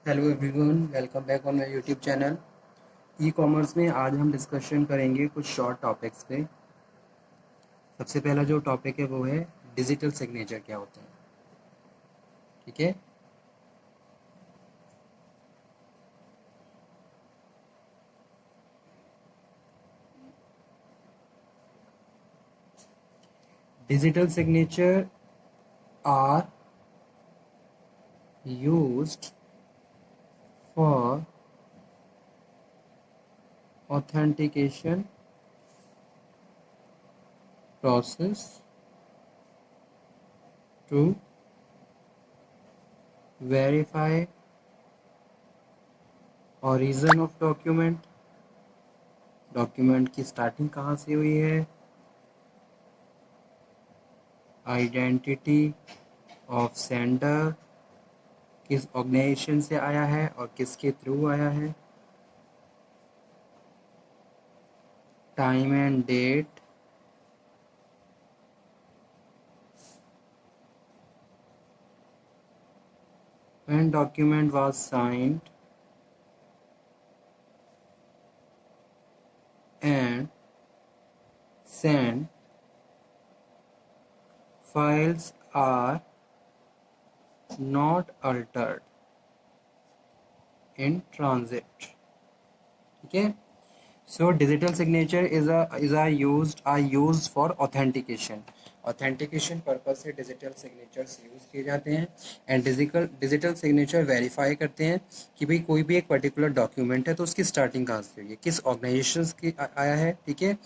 Hello everyone, welcome back on my YouTube channel. E commerce में आज हम discussion करेंगे कुछ शॉर्ट टॉपिक्स पे। सबसे पहला जो टॉपिक है वो है डिजिटल सिग्नेचर क्या होता है। ठीक है, digital signature are used for authentication process to verify origin of document. Document की स्टार्टिंग कहाँ से हुई है, आइडेंटिटी ऑफ सेंडर, किस ऑर्गेनाइजेशन से आया है और किसके थ्रू आया है, time and date, when document was signed and sent, files are not altered in transit. ठीक है, so digital signature are used for authentication purpose से डिजिटल सिग्नेचर्स यूज किए जाते हैं। एंड डिजिटल सिग्नेचर वेरीफाई करते हैं कि भाई कोई भी एक पर्टिकुलर डॉक्यूमेंट है तो उसकी स्टार्टिंग कहाँ से हुई है, किस ऑर्गेनाइजेशन की आया है, ठीक है,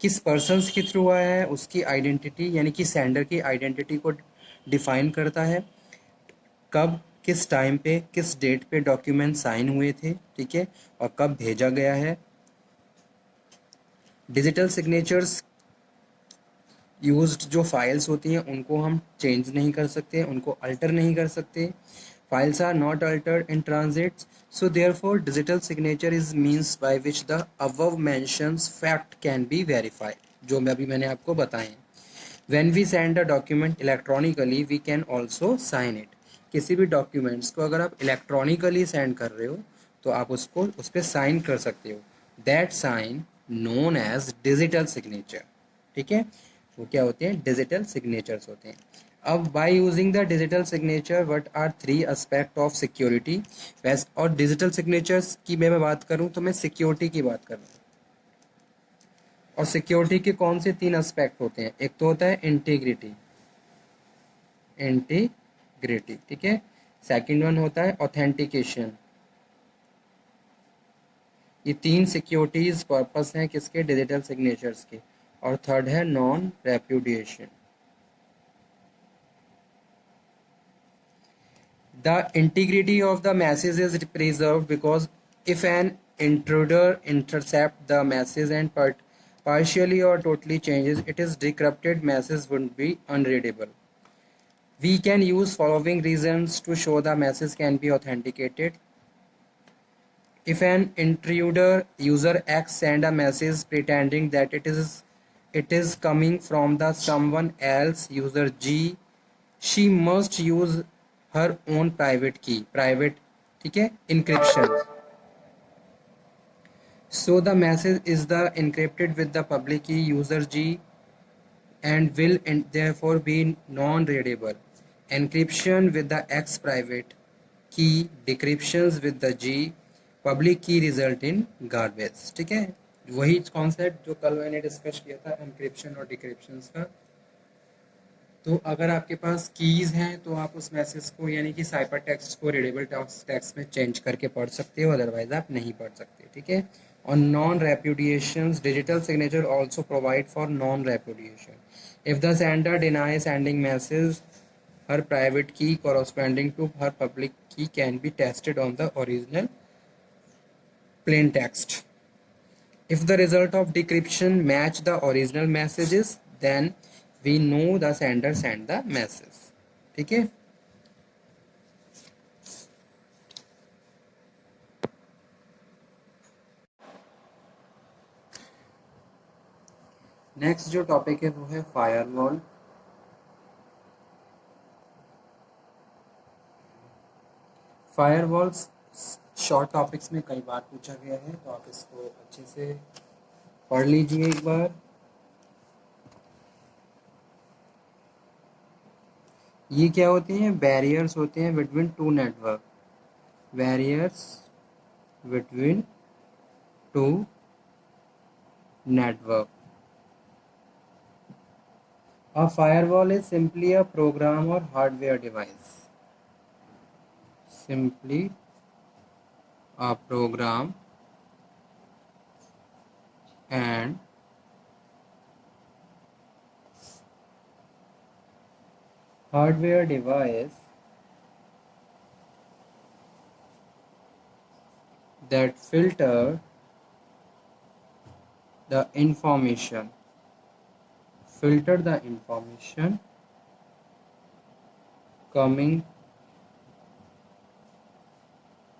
किस पर्सन्स के थ्रू आया है, उसकी आइडेंटिटी यानी कि सेंडर की आइडेंटिटी को डिफाइन करता है, कब किस टाइम पे किस डेट पे डॉक्यूमेंट साइन हुए थे, ठीक है, और कब भेजा गया है। डिजिटल सिग्नेचर्स यूज्ड जो फाइल्स होती हैं उनको हम चेंज नहीं कर सकते, उनको अल्टर नहीं कर सकते। Files are not altered in transit, so therefore digital signature is means by which the above mentions fact can be verified, जो मैंने आपको बताए। When we send a document electronically we can also sign it. किसी भी documents को अगर आप electronically send कर रहे हो तो आप उसको उस पर साइन कर सकते हो। That sign known as digital signature. ठीक है, वो क्या होते हैं, डिजिटल सिग्नेचर्स होते हैं। अब by using the digital signature what are three aspect of security. वैसे और डिजिटल सिग्नेचर्स की मैं बात करूं तो मैं सिक्योरिटी की बात कर रहा हूँ। और सिक्योरिटी के कौन से तीन एस्पेक्ट होते हैं, एक तो होता है इंटीग्रिटी, ठीक है। सेकंड वन होता है ऑथेंटिकेशन। ये तीन सिक्योरिटीज पर्पस हैं किसके, डिजिटल सिग्नेचर्स के। और थर्ड है non repudiation. The integrity of the message is preserved because if an intruder intercepts the message and partially or totally changes, it is decrypted message would be unreadable. We can use following reasons to show the message can be authenticated. If an intruder user X send a message pretending that it is coming from the someone else user G, she must use her own private key, private, ठीक है, encryption. So the message is the encrypted with the public key user G and will therefore be non-readable. Encryption with the X private key, decryptions with the G public key result in garbage. ठीक है, वही concept जो कल मैंने discuss किया था encryption और decryption का। तो अगर आपके पास कीज हैं तो आप उस मैसेज को यानी कि साइपर टेक्स्ट को रीडेबल टेक्स्ट में चेंज करके पढ़ सकते हो, अदरवाइज आप नहीं पढ़ सकते। ठीक है, और non repudiations, digital signature also provide for non repudiation. If the sender deny sending message, her private key corresponding to her public key can be tested on the original plain text. If the result of decryption match the original messages, then we know the sender sent the message. ठीक है, next जो topic है वो है firewall. Firewalls short topics में कई बार पूछा गया है, तो आप इसको अच्छे से पढ़ लीजिए एक बार। ये क्या होते हैं? बैरियर्स होते हैं between two network. Barriers between two network. A firewall is simply a program or hardware device. Simply a program and hardware device that filter the information coming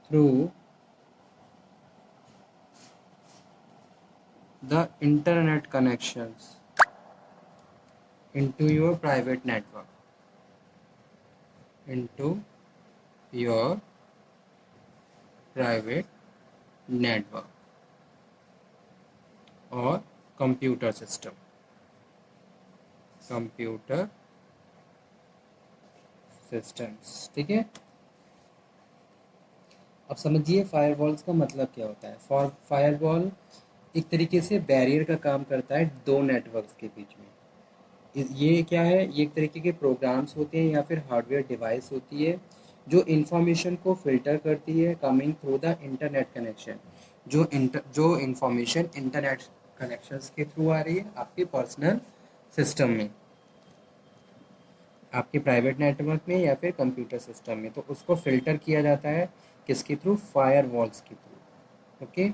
through the internet connections into your private network, into your private network or computer system, computer systems। ठीक है, अब समझिए firewalls का मतलब क्या होता है। Firewall एक तरीके से बैरियर का काम करता है दो नेटवर्क्स के बीच में। ये क्या है? ये एक तरीके के प्रोग्राम्स होते हैं या फिर हार्डवेयर डिवाइस होती है जो इंफॉर्मेशन को फिल्टर करती है coming through the internet connection. जो इंफॉर्मेशन इंटरनेट कनेक्शंस के थ्रू आ रही है आपके पर्सनल सिस्टम में, आपके प्राइवेट नेटवर्क में या फिर कंप्यूटर सिस्टम में, तो उसको फिल्टर किया जाता है किसके थ्रू? फायरवॉल्स के through. Okay,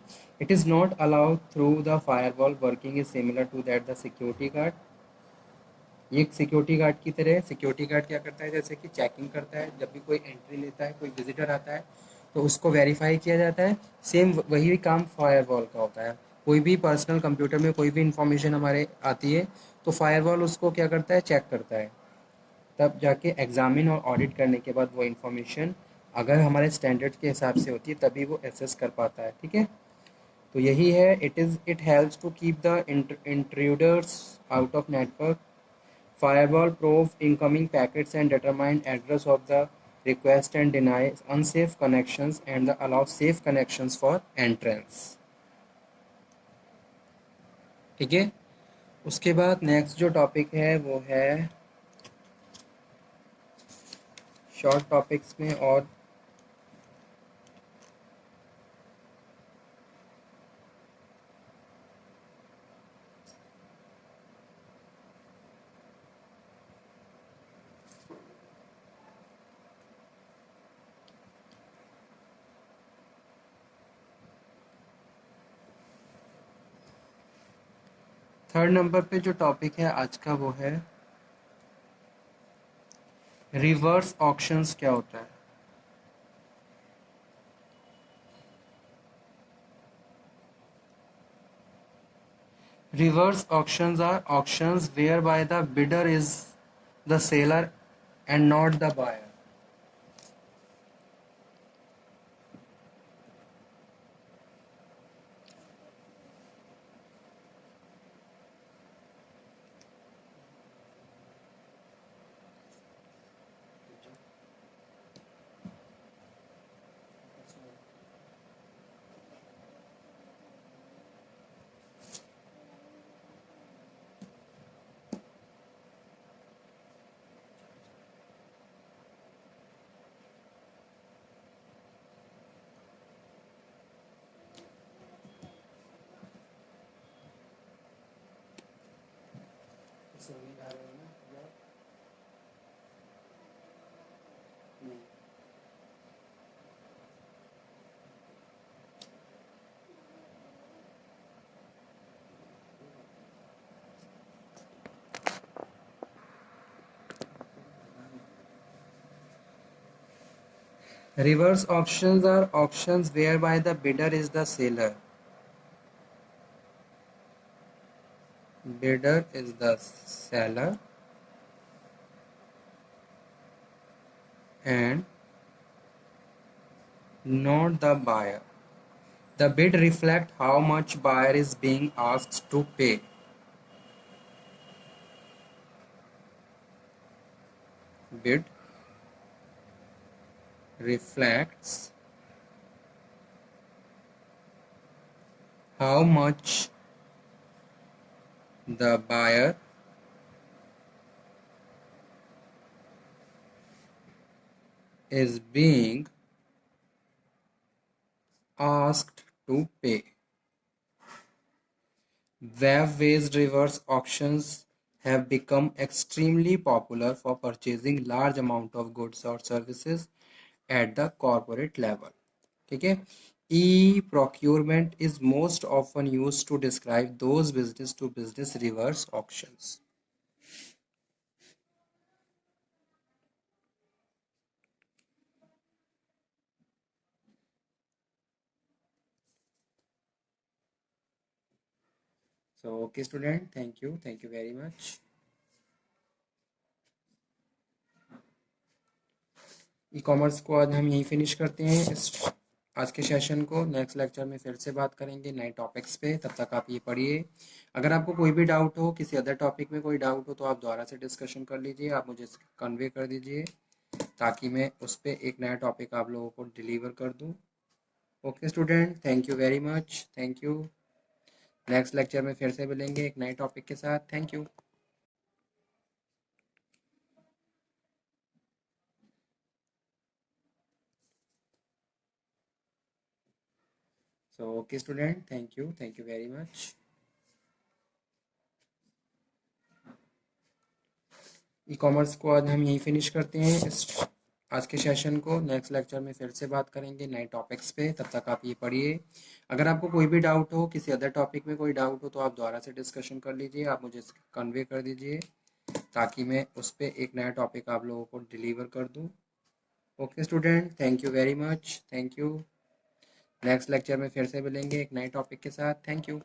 it is not allowed through the firewall working is similar to that the security guard. ये एक सिक्योरिटी गार्ड की तरह है। सिक्योरिटी गार्ड क्या करता है? जैसे कि चेकिंग करता है, जब भी कोई एंट्री लेता है, कोई विजिटर आता है तो उसको वेरीफाई किया जाता है। सेम वही काम फायरवॉल का होता है। कोई भी पर्सनल कंप्यूटर में कोई भी इंफॉर्मेशन हमारे आती है तो फायरवॉल उसको क्या करता है? चेक करता है, तब जाके एग्जामिन और ऑडिट करने के बाद वो इन्फॉर्मेशन अगर हमारे स्टैंडर्ड के हिसाब से होती है तभी वो एसेस कर पाता है। ठीक है, तो यही है। It helps to keep the intruders out of network. Firewall prove incoming packets and determine address of the request and deny unsafe connections and the allow safe connections for entrance. ठीक है, उसके बाद नेक्स्ट जो topic है वो है short topics में। और थर्ड नंबर पे जो टॉपिक है आज का वो है रिवर्स ऑक्शंस। क्या होता है? Reverse auctions are auctions whereby the bidder is the seller and not the buyer. Reverse auctions are auctions whereby the bidder is the seller. Bidder is the seller and not the buyer. The bid reflect how much buyer is being asked to pay. Bid reflects how much the buyer is being asked to pay. Web-based reverse auctions have become extremely popular for purchasing large amount of goods or services at the corporate level. ठीक है, e-procurement is most often used to describe those business to business reverse auctions. So okay student, thank you very much. E commerce को आज हम यहीं finish करते हैं इस आज के सेशन को। नेक्स्ट लेक्चर में फिर से बात करेंगे नए टॉपिक्स पे, तब तक आप ये पढ़िए। अगर आपको कोई भी डाउट हो, किसी अदर टॉपिक में कोई डाउट हो, तो आप दोबारा से डिस्कशन कर लीजिए, आप मुझे कन्वे कर दीजिए ताकि मैं उस पर एक नया टॉपिक आप लोगों को डिलीवर कर दूँ। Okay student, thank you very much, thank you. Next lecture में फिर से मिलेंगे एक नए टॉपिक के साथ। Thank you. So okay student, thank you very much. E commerce को आज हम यहीं फिनिश करते हैं इस आज के सेशन को। नेक्स्ट लेक्चर में फिर से बात करेंगे नए टॉपिक्स पे, तब तक आप ये पढ़िए। अगर आपको कोई भी डाउट हो, किसी अदर टॉपिक में कोई डाउट हो, तो आप दोबारा से डिस्कशन कर लीजिए, आप मुझे कन्वे कर दीजिए ताकि मैं उस पर एक नया टॉपिक आप लोगों को डिलीवर कर दूँ। Okay student, thank you very much, thank you. Next lecture में फिर से मिलेंगे एक नए टॉपिक के साथ। Thank you.